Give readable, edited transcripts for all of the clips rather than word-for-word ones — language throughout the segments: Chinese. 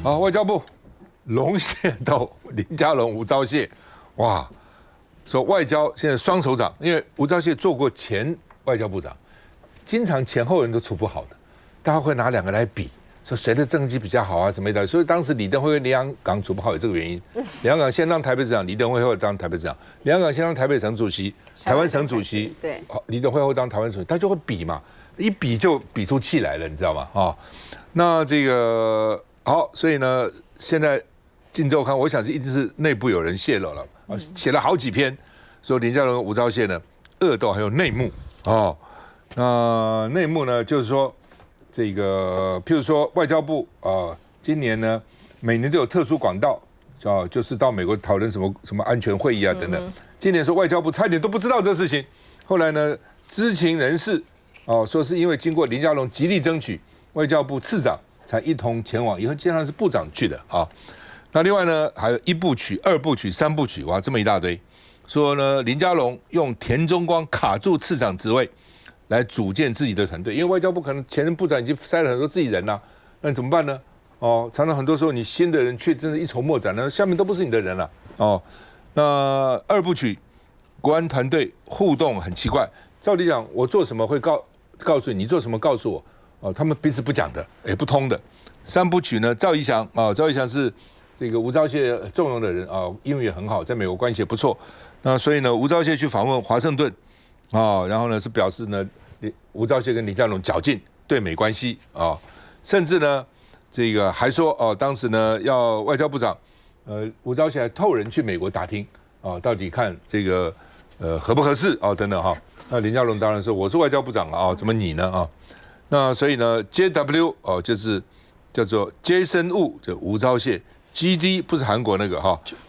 好，外交部龙蟹斗林佳龙、吴钊燮，哇，说外交现在双手掌，因为吴钊燮做过前外交部长，经常前后人都处不好的，大家会拿两个来比，说谁的政绩比较好啊什么的。所以当时李登辉跟林洋港处不好有这个原因。林洋港先当台北市长，李登辉后当台北市长。林洋港先当台北省主席，台湾省主席，对，李登辉后当台湾省主席，他就会比嘛，一比就比出气来了，你知道吗？哦，那这个好，所以呢，现在《镜周刊》我想是一直是内部有人泄露了，写了好几篇，说林佳龙、吴钊燮呢恶斗还有内幕哦。那内幕呢，就是说这个，譬如说外交部今年呢每年都有特殊管道，就是到美国讨论什么安全会议啊等等。今年说外交部差一点都不知道这事情，后来呢知情人士说是因为经过林佳龙极力争取，外交部次长才一同前往，以后经常是部长去的啊。那另外呢，还有1部曲、2部曲、3部曲，哇，这么一大堆。说呢，林佳龙用田中光卡住次长职位，来组建自己的团队。因为外交部可能前任部长已经塞了很多自己人了，那你怎么办呢？常常很多时候你新的人去真的一筹莫展，那下面都不是你的人了。那2部曲，国安团队互动很奇怪。照理讲，我做什么会告诉你，你做什么告诉我。他们彼此不讲的，也不通的。3部曲呢，赵怡翔赵怡翔是这个吴钊燮重用的人英语也很好，在美国关系也不错。那所以呢，吴钊燮去访问华盛顿然后呢是表示呢，吴钊燮跟林佳龙较劲对美关系甚至呢这个还说当时呢要外交部长吴钊燮还透人去美国打听到底看这个合不合适等等那林佳龙当然说我是外交部长了怎么你呢那所以呢 JW 就是叫做 Jason Wu 就吴钊燮。GD 不是韩国那个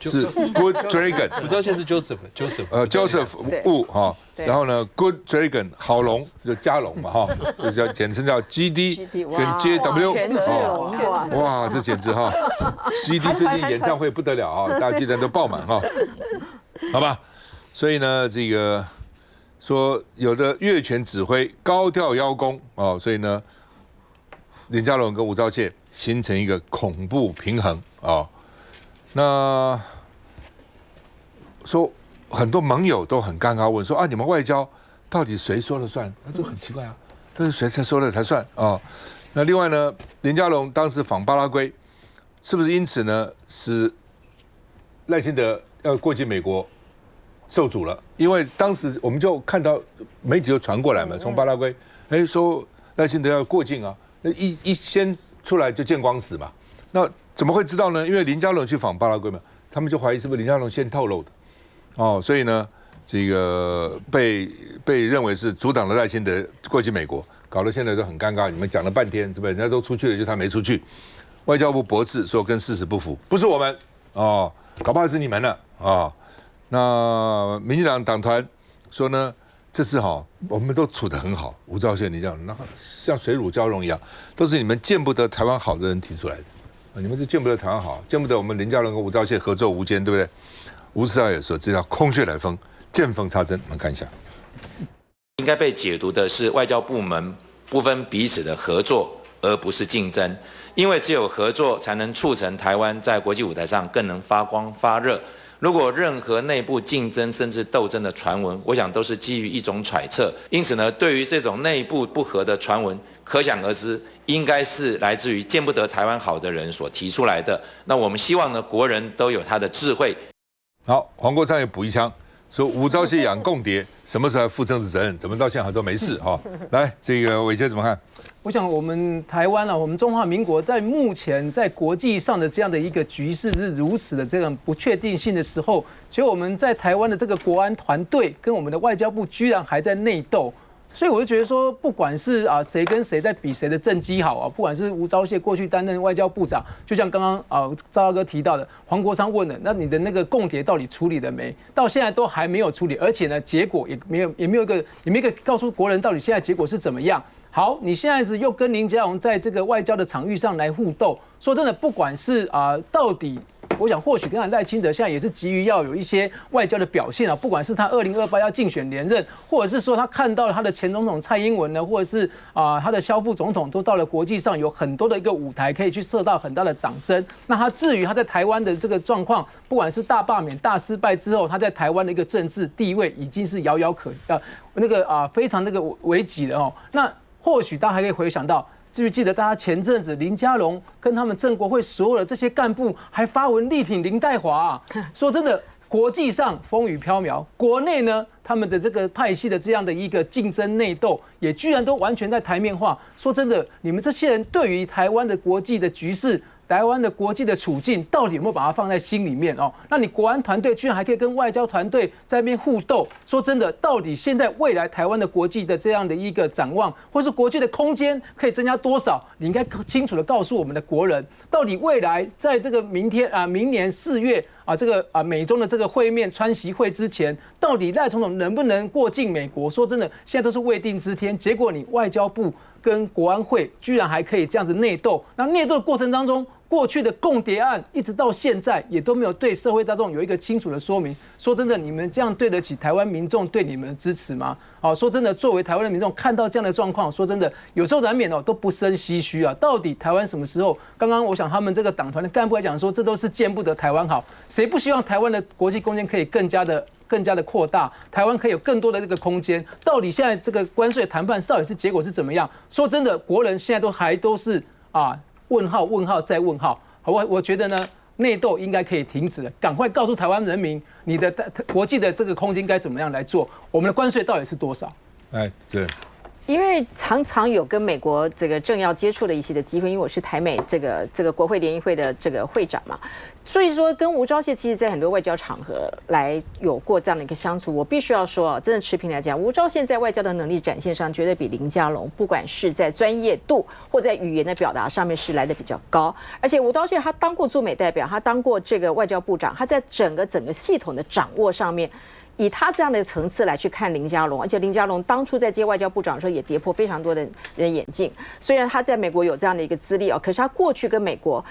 是 Good Dragon， 吴钊燮是 Joseph Wu 然后呢 Good Dragon 好龙就加龙嘛就是简称叫 GD 跟 JW 全智龙哇，这简直GD 最近演唱会不得了大家记得都爆满好吧，所以呢这个说有的越权指挥高调邀功所以呢林佳龙跟吴钊燮形成一个恐怖平衡那说很多盟友都很尴尬，问说你们外交到底谁说了算？那就很奇怪但是谁才说了才算那另外呢，林佳龙当时访巴拉圭，是不是因此呢使赖清德要过境美国受阻了？因为当时我们就看到媒体就传过来嘛，从巴拉圭说赖清德要过境一先出来就见光死嘛，那怎么会知道呢？因为林佳龙去访巴拉圭嘛，他们就怀疑是不是林佳龙先透露的所以呢，这个被认为是阻挡了赖清德过去美国，搞得现在都很尴尬。你们讲了半天，对不对？人家都出去了，就他没出去。外交部驳斥说跟事实不符，不是我们搞不好是你们了那民进党党团说呢？这次我们都处得很好，吴钊燮你这样，那像水乳交融一样，都是你们见不得台湾好的人提出来的你们是见不得台湾好，见不得我们林佳龙跟吴钊燮合作无间，对不对？吴世豪也说这叫空穴来风，见缝插针。我们看一下，应该被解读的是外交部门不分彼此的合作，而不是竞争，因为只有合作才能促成台湾在国际舞台上更能发光发热。如果任何内部竞争甚至斗争的传闻，我想都是基于一种揣测。因此呢，对于这种内部不和的传闻，可想而知，应该是来自于见不得台湾好的人所提出来的。那我们希望呢，国人都有他的智慧。好，黄国昌也补一枪，说吴钊燮养共谍，什么时候负政治责任？怎么到现在还都没事来，这个伟杰怎么看？我想我们台湾我们中华民国在目前在国际上的这样的一个局势是如此的这种不确定性的时候，其实我们在台湾的这个国安团队跟我们的外交部居然还在内斗。所以我就觉得说，不管是谁跟谁在比谁的政绩好不管是吴钊燮过去担任外交部长，就像刚刚赵大哥提到的，黄国昌问的，那你的那个共谍到底处理了没？到现在都还没有处理，而且呢，结果也没有一个告诉国人到底现在结果是怎么样。好，你现在是又跟林佳龙在这个外交的场域上来互斗。说真的，不管是到底，我想或许跟赖清德现在也是急于要有一些外交的表现啊，不管是他2028要竞选连任，或者是说他看到了他的前总统蔡英文呢，或者是他的萧副总统都到了国际上有很多的一个舞台，可以去受到很大的掌声。那他至于他在台湾的这个状况，不管是大罢免大失败之后，他在台湾的一个政治地位已经是遥遥非常危急了哦。那或许大家还可以回想到。记不记得大家前阵子林佳龙跟他们正国会所有的这些干部还发文力挺林岱华说真的，国际上风雨飘渺，国内呢他们的这个派系的这样的一个竞争内斗，也居然都完全在台面化。说真的，你们这些人对于台湾的国际的局势。台湾的国际的处境到底有没有把它放在心里面哦？那你国安团队居然还可以跟外交团队在那边互斗，说真的，到底现在未来台湾的国际的这样的一个展望，或是国际的空间可以增加多少？你应该清楚的告诉我们的国人，到底未来在这个明年4月美中的这个会面川习会之前，到底赖总统能不能过境美国？说真的，现在都是未定之天。结果你外交部跟国安会居然还可以这样子内斗，那内斗的过程当中，过去的共谍案一直到现在也都没有对社会大众有一个清楚的说明。说真的，你们这样对得起台湾民众对你们的支持吗？说真的，作为台湾的民众看到这样的状况，说真的，有时候难免都不生唏嘘啊。到底台湾什么时候？刚刚我想他们这个党团的干部来讲说，这都是见不得台湾好，谁不希望台湾的国际空间可以更加的扩大，台湾可以有更多的这个空间。到底现在这个关税谈判到底是结果是怎么样？说真的，国人现在都是问号问号再问号。我觉得呢，内斗应该可以停止了，赶快告诉台湾人民，你的国际的这个空间该怎么样来做？我们的关税到底是多少？对。因为常常有跟美国这个政要接触的一些的机会，因为我是台美这个国会联谊会的这个会长嘛，所以说跟吴钊燮其实在很多外交场合来有过这样的一个相处。我必须要说，真的持平来讲，吴钊燮在外交的能力展现上，绝对比林佳龙不管是在专业度或在语言的表达上面是来的比较高。而且吴钊燮他当过驻美代表，他当过这个外交部长，他在整个系统的掌握上面。以他这样的层次来去看林佳龙，而且林佳龙当初在接外交部长的时候也跌破非常多的人眼镜。虽然他在美国有这样的一个资历可是他过去跟美国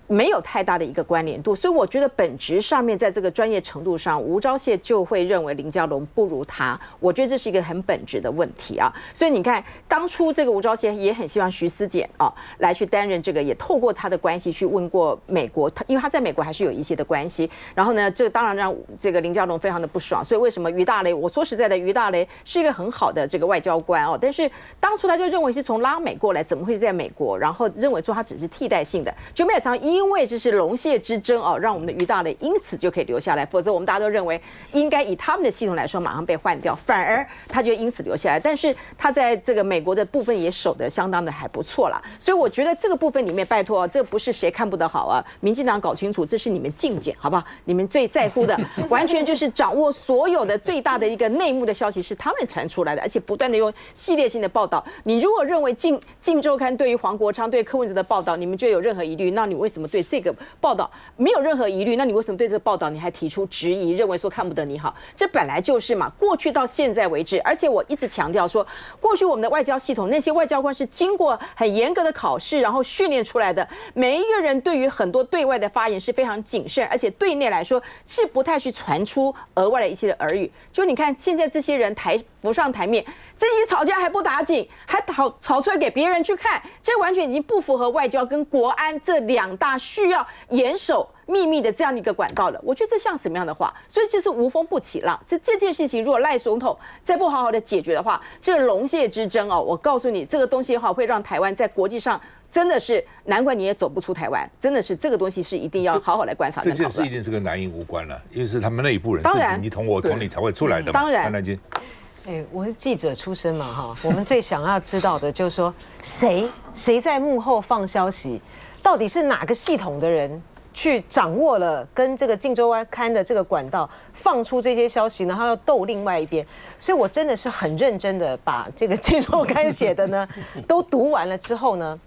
没有太大的一个关联度，所以我觉得本质上面在这个专业程度上，吴钊燮就会认为林佳龙不如他。我觉得这是一个很本质的问题啊。所以你看，当初这个吴钊燮也很希望徐思俭来去担任这个，也透过他的关系去问过美国，因为他在美国还是有一些的关系。然后呢，这个当然让这个林佳龙非常的不爽。所以为什么于大雷？我说实在的，于大雷是一个很好的这个外交官但是当初他就认为是从拉美过来，怎么会是在美国？然后认为说他只是替代性的，就没有想因为这是龙蟹之争让我们的于大雷因此就可以留下来，否则我们大家都认为应该以他们的系统来说马上被换掉，反而他就因此留下来。但是他在这个美国的部分也守得相当的还不错啦，所以我觉得这个部分里面，拜托这不是谁看不得好民进党搞清楚，这是你们竞检好不好？你们最在乎的，完全就是掌握所有的最大的一个内幕的消息是他们传出来的，而且不断的用系列性的报道。你如果认为镜周刊对于黄国昌、对柯文哲的报道，你们就有任何疑虑，那你为什么对这个报道没有任何疑虑？那你为什么对这个报道你还提出质疑，认为说看不得你好？这本来就是嘛，过去到现在为止，而且我一直强调说，过去我们的外交系统那些外交官是经过很严格的考试，然后训练出来的，每一个人对于很多对外的发言是非常谨慎，而且对内来说是不太去传出额外的一些的耳语。就你看现在这些人浮上台面，自己吵架还不打紧，还吵出来给别人去看，这完全已经不符合外交跟国安这两大需要严守秘密的这样的一个管道了。我觉得这像什么样的话？所以这是无风不起浪。这件事情如果赖总统再不好好的解决的话，这个龙蟹之争我告诉你，这个东西会让台湾在国际上真的是难怪你也走不出台湾，真的是这个东西是一定要好好来观察。这件事一定是跟蓝营无关了，因为是他们内部人自己你捅我捅你才会出来的嘛。当然，潘南京。我是记者出身嘛我们最想要知道的就是说谁在幕后放消息，到底是哪个系统的人去掌握了跟这个《镜周刊》的这个管道放出这些消息，然后要斗另外一边。所以我真的是很认真的把这个《镜周刊》写的呢都读完了之后呢，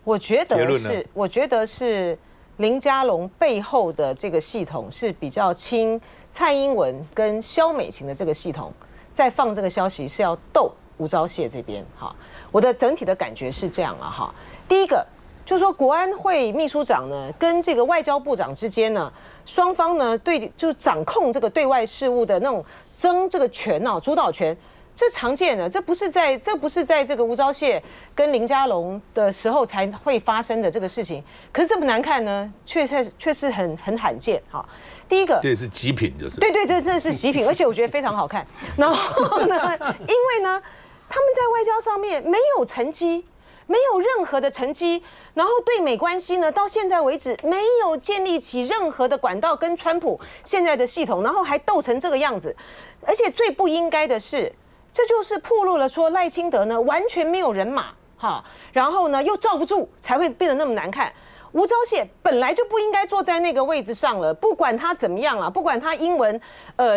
我觉得是林佳龙背后的这个系统是比较亲蔡英文跟萧美琴的这个系统。在放这个消息是要斗吴钊燮这边哈。我的整体的感觉是这样了哈。第一个就是说，国安会秘书长呢跟这个外交部长之间呢，双方呢就掌控这个对外事务的那种争这个权哦，主导权。这常见的，这不是在这个吴钊燮跟林佳龙的时候才会发生的这个事情。可是这么难看呢，确实很罕见哈。第一个，这也是极品，就是对，这真的是极品，而且我觉得非常好看。然后呢，因为呢，他们在外交上面没有成绩，没有任何的成绩，然后对美关系呢，到现在为止没有建立起任何的管道跟川普现在的系统，然后还斗成这个样子，而且最不应该的是。这就是暴露了说赖清德呢完全没有人马哈，然后呢又罩不住，才会变得那么难看。吴钊燮本来就不应该坐在那个位置上了，不管他怎么样了，不管他英文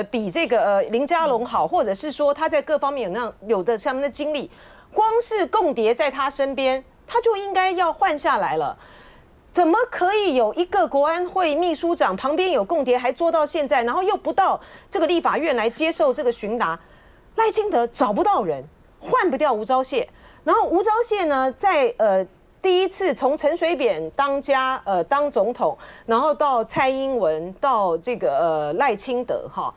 比这个林佳龙好，或者是说他在各方面有的他们的经历，光是共谍在他身边，他就应该要换下来了。怎么可以有一个国安会秘书长旁边有共谍还做到现在，然后又不到这个立法院来接受这个询答？赖清德找不到人，换不掉吴钊燮。然后吴钊燮呢，在第一次从陈水扁当总统，然后到蔡英文，到这个赖清德哈。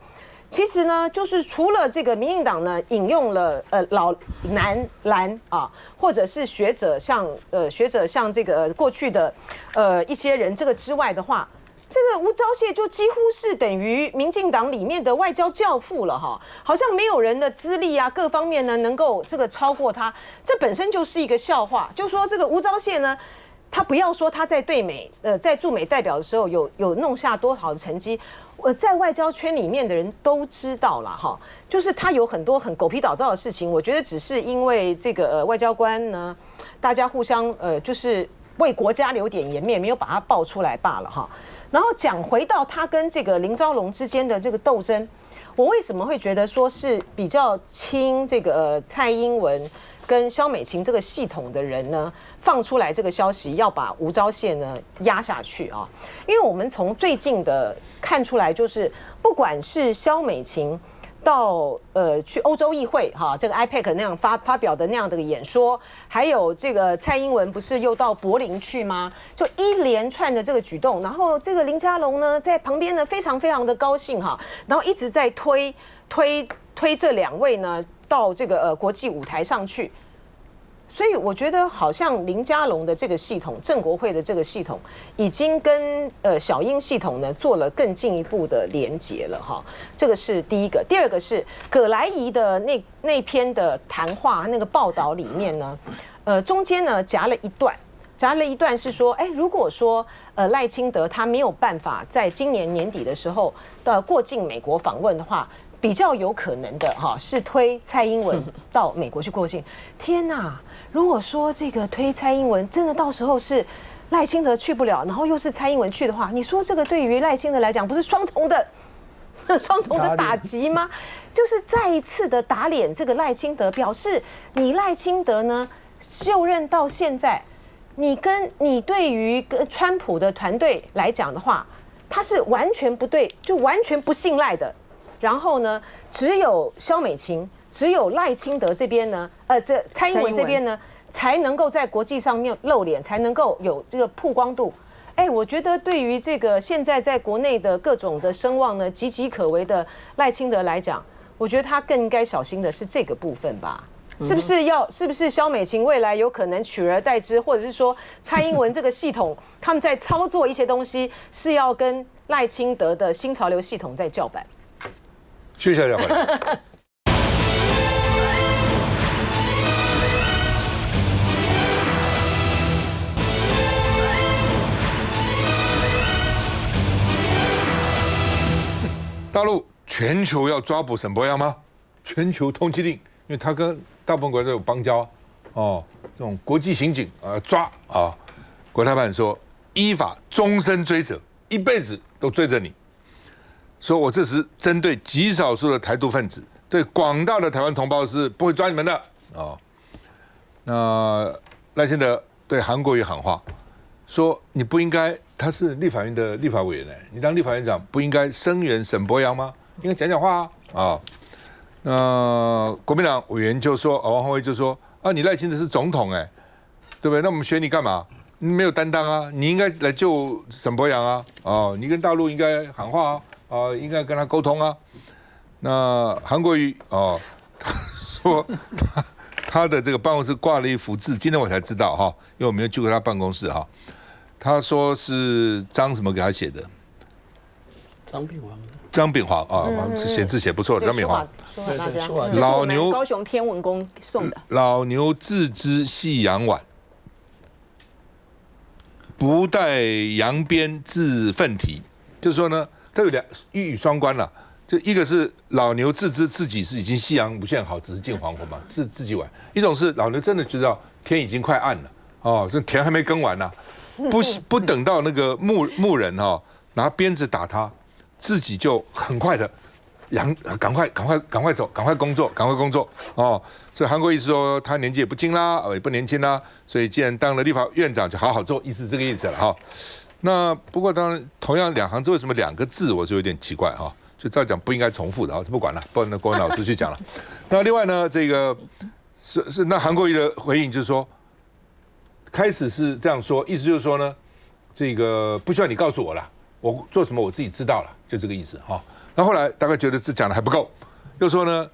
其实呢，就是除了这个民进党呢引用了老南蓝啊，或者是学者像这个过去的一些人这个之外的话。这个吴钊燮就几乎是等于民进党里面的外交教父了哈，好像没有人的资历啊，各方面呢能够这个超过他，这本身就是一个笑话。就说这个吴钊燮呢，他不要说他在对美在驻美代表的时候有弄下多好的成绩，在外交圈里面的人都知道了哈，就是他有很多很狗皮倒灶的事情，我觉得只是因为这个外交官呢，大家互相就是为国家留点颜面，没有把他爆出来罢了哈。然后讲回到他跟这个林佳龙之间的这个斗争，我为什么会觉得说是比较亲这个蔡英文跟萧美琴这个系统的人呢，放出来这个消息要把吴钊燮呢压下去啊？因为我们从最近的看出来，就是不管是萧美琴。到去欧洲议会哈，这个 IPAC 那样发表的那样的演说，还有这个蔡英文不是又到柏林去吗？就一连串的这个举动，然后这个林佳龙呢在旁边呢非常的高兴哈，然后一直在推这两位呢到这个国际舞台上去。所以我觉得好像林佳龙的这个系统，正国会的这个系统，已经跟小英系统呢做了更进一步的连结了哈。这个是第一个。第二个是葛莱仪的那篇的谈话那个报道里面呢，中间呢夹了一段是说，如果说赖清德他没有办法在今年年底的时候过境美国访问的话。比较有可能的哈，是推蔡英文到美国去过境。天哪！如果说这个推蔡英文，真的到时候是赖清德去不了，然后又是蔡英文去的话，你说这个对于赖清德来讲，不是双重的打击吗？就是再一次的打脸这个赖清德，表示你赖清德呢就任到现在，你对于川普的团队来讲的话，他是完全不对，就完全不信赖的。然后呢，只有萧美琴，只有赖清德这边呢，这蔡英文这边呢，才能够在国际上面露脸，才能够有这个曝光度。我觉得对于这个现在在国内的各种的声望呢，岌岌可危的赖清德来讲，我觉得他更应该小心的是这个部分吧。是不是萧美琴未来有可能取而代之，或者是说蔡英文这个系统他们在操作一些东西，是要跟赖清德的新潮流系统在叫板？休息一下回来。大陆全球要抓捕沈伯洋吗？全球通缉令，因为他跟大部分国家都有邦交哦，这种国际刑警抓啊，国台办说依法终身追责，一辈子都追着你。说我这是针对极少数的台独分子，对广大的台湾同胞是不会抓你们的哦。那赖清德对韩国瑜喊话，说你不应该，他是立法院的立法委员你当立法院长不应该声援沈伯洋吗？应该讲话啊。国民党委员就说，王宏威就说啊，你赖清德是总统对不对？那我们选你干嘛？你没有担当啊，你应该来救沈伯洋啊，你跟大陆应该喊话啊，应该跟他沟通啊。那韩国瑜他说他的这个办公室挂了一幅字，今天我才知道哈，因为我没有去过他办公室哈。他说是张什么给他写的？张炳煌写字写不错的，张炳煌。老牛高雄天文宫送的。老牛自知夕阳晚，不待扬鞭自奋蹄。就是说呢，它有一语双关了。就一个是老牛自知自己是已经夕阳无限好，只是近黄昏嘛，自己晚；一种是老牛真的知道天已经快暗了，这田还没耕完呢，不等到那个牧人拿鞭子打他，自己就很快的赶快走，赶快工作所以韩国瑜说他年纪也不轻啦，也不年轻啦，所以既然当了立法院长，就好好做，这个意思了哈。那不过当然，同样两行字为什么2个字，我就有点奇怪哈。就照讲不应该重复的不管了，不然那国文老师去讲了。那另外呢，这个是那韩国瑜的回应就是说，开始是这样说，意思就是说呢，这个不需要你告诉我了，我做什么我自己知道了，就这个意思哈。那后来大概觉得这讲的还不够，又说呢，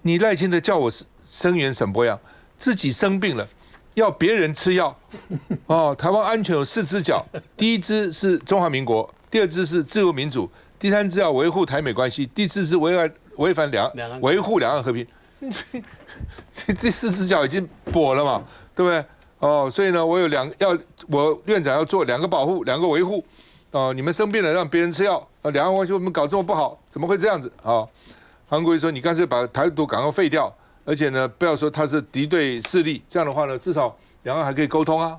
你赖清德叫我声援沈伯洋，自己生病了，要别人吃药台湾安全有4只脚，第一只是中华民国，第2只是自由民主。第3是要维护台美关系，第4是维护两岸和平。第4只脚已经跛了嘛，对不对？所以呢，我院长要做2个保护，2个维护。你们生病了让别人吃药，两岸关系我们搞这么不好，怎么会这样子韩国瑜说，你干脆把台独赶快废掉，而且呢，不要说他是敌对势力，这样的话呢，至少两岸还可以沟通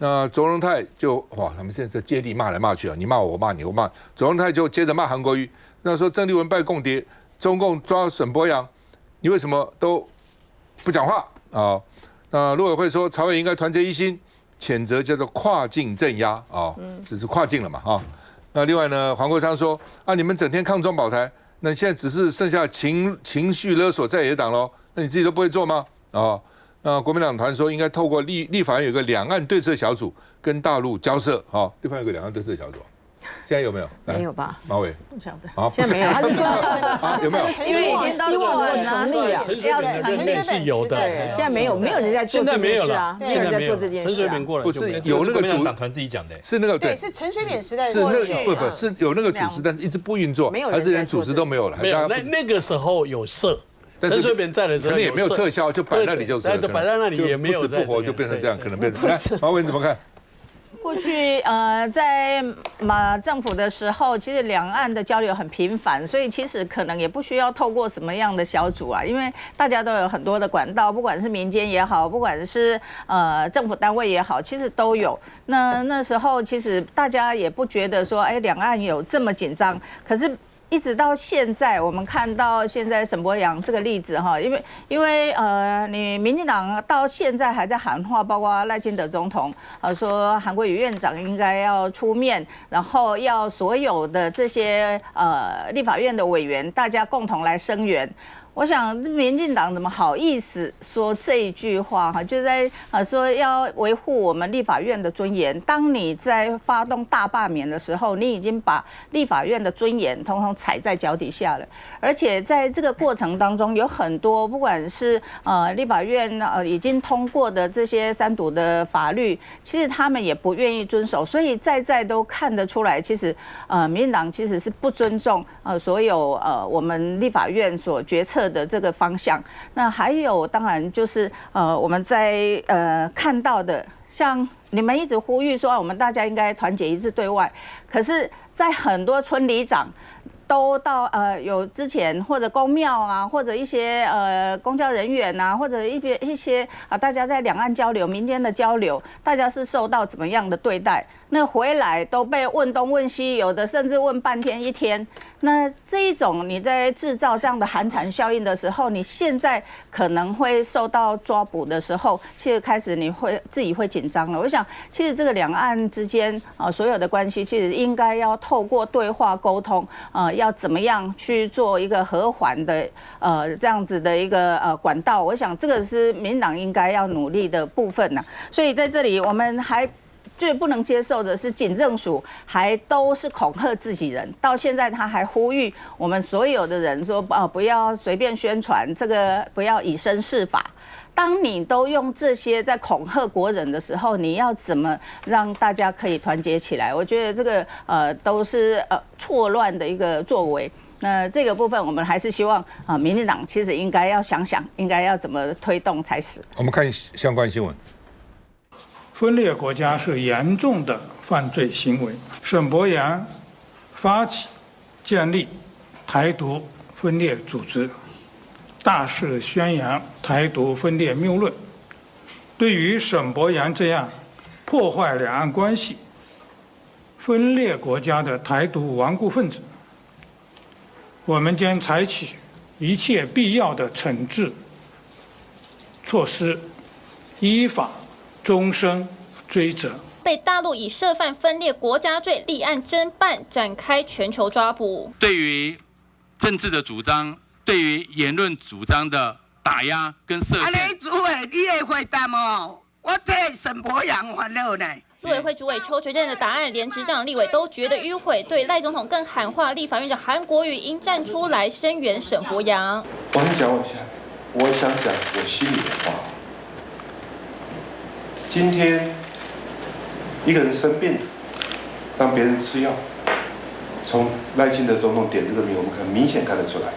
那卓荣泰就他们现在在接力骂来骂去你骂我，我骂你，我骂卓荣泰就接着骂韩国瑜，那说郑丽文拜共谍，中共抓沈伯洋，你为什么都不讲话那陆委会说朝野应该团结一心，谴责叫做跨境镇压这是跨境了嘛那另外呢，黄国昌说你们整天抗中保台，那现在只是剩下情绪勒索在野党喽，那你自己都不会做吗那国民党团说应该透过立法院有个两岸对策小组跟大陆交涉立法院有个两岸对策小组，现在有没有？没有吧？马伟不晓得，现在没有。他就说有没有？因为已经到成立啊，要成立是有的，现在没有人在做这件事啊，没有人在做这件事。陈水扁过来不是有那个组党团自己讲的，是那个对，是陈水扁时代是那不是有那个组织，但是一直不运作，还是连组织都没有了？没有，那个时候有设。陈水扁在的时候，可能也没有撤销，就摆那里就是，摆在那里也没有不活就变成这样，可能变成。来，马伟你怎么看？过去在马政府的时候，其实两岸的交流很频繁，所以其实可能也不需要透过什么样的小组因为大家都有很多的管道，不管是民间也好，不管是政府单位也好，其实都有。那时候其实大家也不觉得说，两岸有这么紧张，可是。一直到现在，我们看到现在沈伯洋这个例子因为你民进党到现在还在喊话，包括赖清德总统说韩国瑜院长应该要出面，然后要所有的这些立法院的委员大家共同来声援。我想民进党怎么好意思说这一句话就在说要维护我们立法院的尊严。当你在发动大罢免的时候，你已经把立法院的尊严统统踩在脚底下了。而且在这个过程当中，有很多不管是立法院已经通过的这些3读的法律，其实他们也不愿意遵守，所以在都看得出来，其实民进党其实是不尊重所有我们立法院所决策的这个方向。那还有当然就是我们在看到的，像你们一直呼吁说我们大家应该团结一致对外，可是在很多村里长都到有之前或者公庙或者一些公教人员或者一些大家在两岸交流、民间的交流，大家是受到怎么样的对待？那回来都被问东问西，有的甚至问半天一天。那这一种你在制造这样的寒蝉效应的时候，你现在可能会受到抓捕的时候，其实开始你会自己会紧张了。我想，其实这个两岸之间所有的关系，其实应该要透过对话沟通，要怎么样去做一个和缓的这样子的一个管道。我想这个是民进党应该要努力的部分呐。所以在这里我们还最不能接受的是，警政署还都是恐吓自己人，到现在他还呼吁我们所有的人说，不要随便宣传这个，不要以身试法。当你都用这些在恐吓国人的时候，你要怎么让大家可以团结起来？我觉得这个都是错乱的一个作为。那这个部分我们还是希望民进党其实应该要想想，应该要怎么推动才是。我们看相关新闻。分裂国家是严重的犯罪行为。沈伯洋发起建立台独分裂组织，大肆宣扬台独分裂谬论。对于沈伯洋这样破坏两岸关系、分裂国家的台独顽固分子，我们将采取一切必要的惩治措施，依法终身追责。被大陆以涉犯分裂国家罪立案侦办，展开全球抓捕。对于政治的主张，对于言论主张的打压跟设限。你主委，你的回答哦，我替沈伯洋烦恼呢。陆委会主委邱垂正的答案，连执政立委都觉得迂回，对赖总统更喊话，立法院长韩国瑜应站出来声援沈伯洋。我先讲我一下，我想讲我心里的话。今天一个人生病了，让别人吃药，从赖清德总统点这个名，我们很明显看得出来，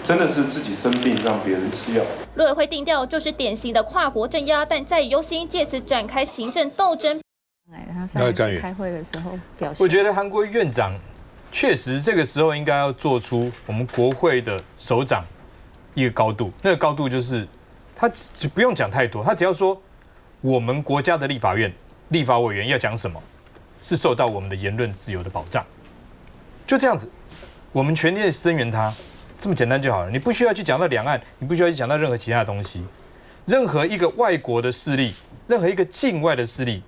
真的是自己生病让别人吃药。陆委会定调就是典型的跨国镇压，但在游行借此展开行政斗争。那张宇开会的时候表现，我觉得韩国瑜院长确实这个时候应该要做出我们国会的首长一个高度，那个高度就是他只不用讲太多，他只要说我们国家的立法院立法委员要讲什么，是受到我们的言论自由的保障，就这样子，我们全力声援他。这么简单就好了，你不需要去讲到两岸，你不需要去讲到任何其他的东西。任何一个外国的势力，任何一个境外的势力，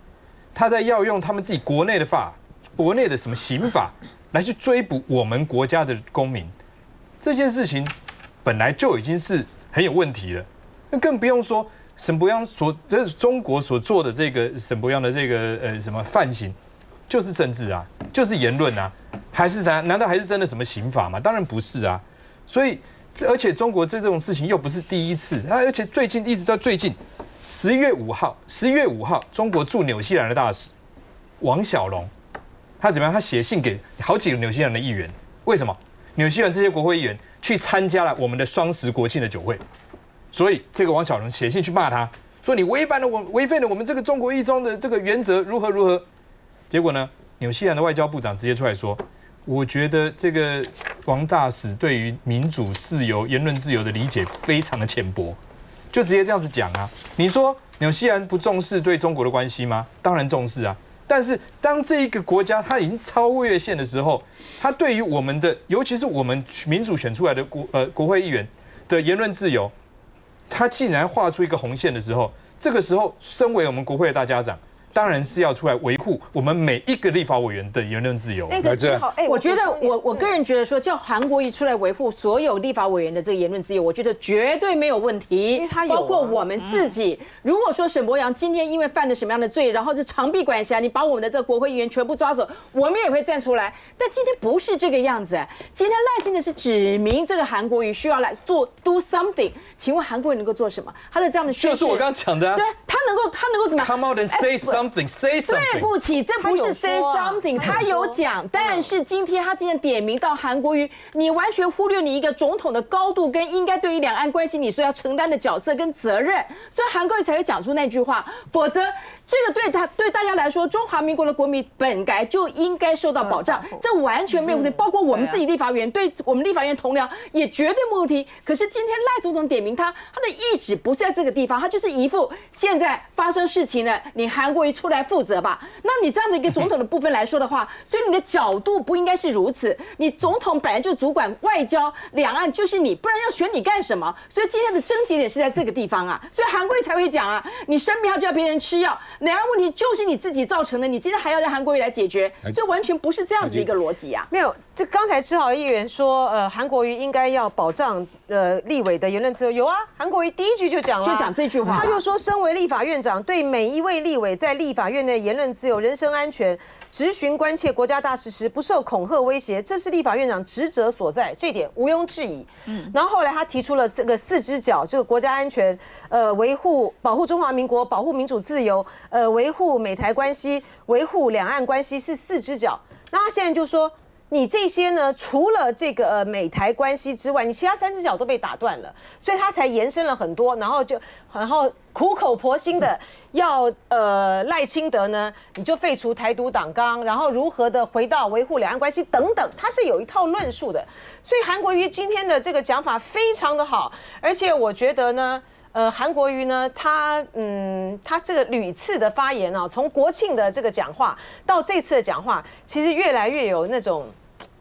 他在要用他们自己国内的法、国内的什么刑法来去追捕我们国家的公民，这件事情本来就已经是很有问题了。那更不用说沈伯洋这是中国所做的这个沈伯洋的这个什么犯行，就是政治啊，就是言论啊，还是难道还是真的什么刑法吗？当然不是啊。所以，而且中国这种事情又不是第一次，而且最近一直到最近11月5号，中国驻纽西兰的大使王小龙，他怎么样？他写信给好几个纽西兰的议员，为什么？纽西兰这些国会议员去参加了我们的双十国庆的酒会，所以这个王小龙写信去骂他，说你违反了我们这个中国一中的这个原则，如何？结果呢，纽西兰的外交部长直接出来说，我觉得这个王大使对于民主自由、言论自由的理解非常的浅薄，就直接这样子讲啊。你说纽西兰不重视对中国的关系吗？当然重视啊。但是当这一个国家它已经超越线的时候，它对于我们的，尤其是我们民主选出来的国会议员的言论自由，它既然画出一个红线的时候，这个时候身为我们国会的大家长，当然是要出来维护我们每一个立法委员的言论自由。我觉得我个人觉得说，叫韩国瑜出来维护所有立法委员的这个言论自由，我觉得绝对没有问题。包括我们自己，如果说沈伯洋今天因为犯了什么样的罪，然后是长臂管辖，你把我们的这个国会议员全部抓走，我们也会站出来。但今天不是这个样子，今天赖清德是指明这个韩国瑜需要来do something。请问韩国瑜能够做什么？他的这样的宣示，就是我刚刚讲的啊。对，他能够怎么样 ？Come out and say something。Say something。对不起，这不是 say something， 他有讲，但是今天点名到韩国瑜，你完全忽略你一个总统的高度跟应该对于两岸关系你所要承担的角色跟责任，所以韩国瑜才会讲出那句话，否则这个对大家来说，中华民国的国民本来就应该受到保障，这完全没有问题，包括我们自己立法院，对我们立法院同僚也绝对没有问题。可是今天赖总统点名他的意旨不是在这个地方，他就是一副现在发生事情了，你韩国瑜出来负责吧。那你这样的一个总统的部分来说的话，所以你的角度不应该是如此。你总统本来就主管外交、两岸，就是你，不然要选你干什么？所以今天的症结点是在这个地方啊。所以韩国瑜才会讲啊，你生病要叫别人吃药，两岸问题就是你自己造成的，你今天还要让韩国瑜来解决，所以完全不是这样子的一个逻辑啊。没有，这刚才志豪议员说，韩国瑜应该要保障立委的言论自由。有啊，韩国瑜第一句就讲了，就讲这句话，他就说，身为立法院长，对每一位立委在立法院内言论自由、人身安全、质询关切国家大事时不受恐吓威胁，这是立法院长职责所在，这点毋庸置疑。然后后来他提出了这个4只脚，这个国家安全，保护中华民国，保护民主自由，维护美台关系，维护两岸关系是4只脚。那他现在就说，你这些呢，除了这个美台关系之外，你其他3只脚都被打断了，所以他才延伸了很多，然后苦口婆心的要赖清德呢，你就废除台独党纲，然后如何的回到维护两岸关系等等，他是有一套论述的。所以韩国瑜今天的这个讲法非常的好，而且我觉得呢。韩国瑜呢，他这个屡次的发言啊，从国庆的这个讲话到这次的讲话，其实越来越有那种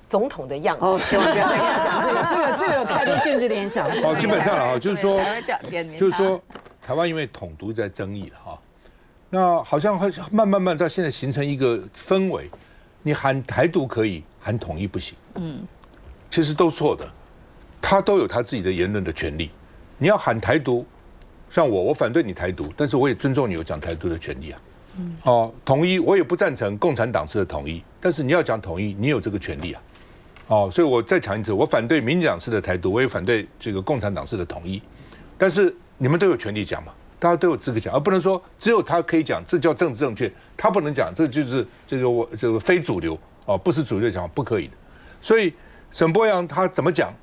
总统的样子。哦，千万不要再跟他讲这个有太多政治联想。哦，基本上了哈，就是说，台湾因为统独在争议了哈，那好像慢慢到现在形成一个氛围，你喊台独可以，喊统一不行。其实都错的，他都有他自己的言论的权利。你要喊台独。像我反对你台独，但是我也尊重你有讲台独的权利啊。统一我也不赞成共产党式的统一，但是你要讲统一，你有这个权利啊。所以我再强一次，我反对民进党式的台独，我也反对这个共产党式的统一。但是你们都有权利讲嘛，大家都有资格讲，而不能说只有他可以讲，这叫政治正确，他不能讲，这就是这个非主流不是主流讲法，不可以的。所以沈伯洋他怎么讲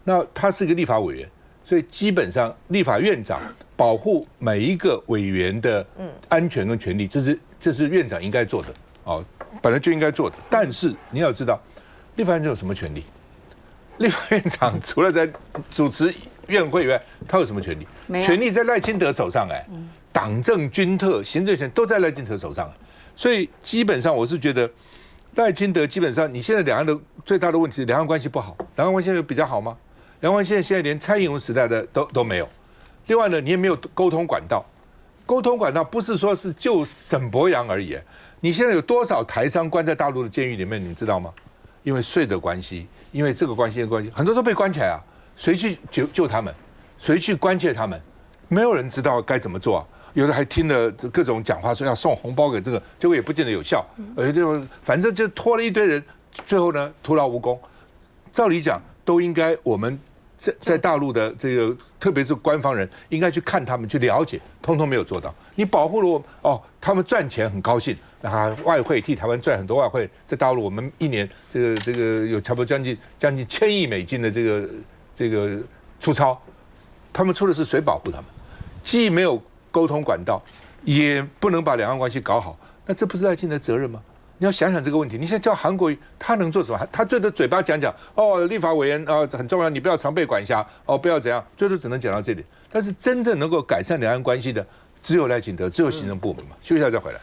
那他是一个立法委员。所以基本上，立法院长保护每一个委员的安全跟权利，这是院长应该做的本来就应该做的。但是你要知道，立法院长有什么权利？立法院长除了在主持院会以外，他有什么权利？权利在赖清德手上党政军特行政权都在赖清德手上所以基本上我是觉得，赖清德基本上你现在两岸的最大的问题是两岸关系不好，两岸关系现在比较好吗？两岸现在连蔡英文时代的都没有，另外呢，你也没有沟通管道。沟通管道不是说是就沈伯洋而已，你现在有多少台商关在大陆的监狱里面，你知道吗？因为税的关系，因为这个关系的关系，很多都被关起来啊。谁去救他们？谁去关切他们？没有人知道该怎么做啊。有的还听了各种讲话，说要送红包给这个，结果也不见得有效。反正就拖了一堆人，最后呢徒劳无功。照理讲，都应该我们。在大陆的这个，特别是官方人，应该去看他们，去了解，通通没有做到。你保护了我他们赚钱很高兴外汇替台湾赚很多外汇，在大陆我们一年这个有差不多将近1000亿美金的这个出超，他们出的是谁保护他们？既没有沟通管道，也不能把两岸关系搞好，那这不是赖清德的责任吗？你要想想这个问题。你现在叫韩国瑜，他能做什么？他最多嘴巴讲立法委员很重要，你不要常被管辖不要怎样，最多只能讲到这里。但是真正能够改善两岸关系的，只有赖清德，只有行政部门嘛。休息一下再回来。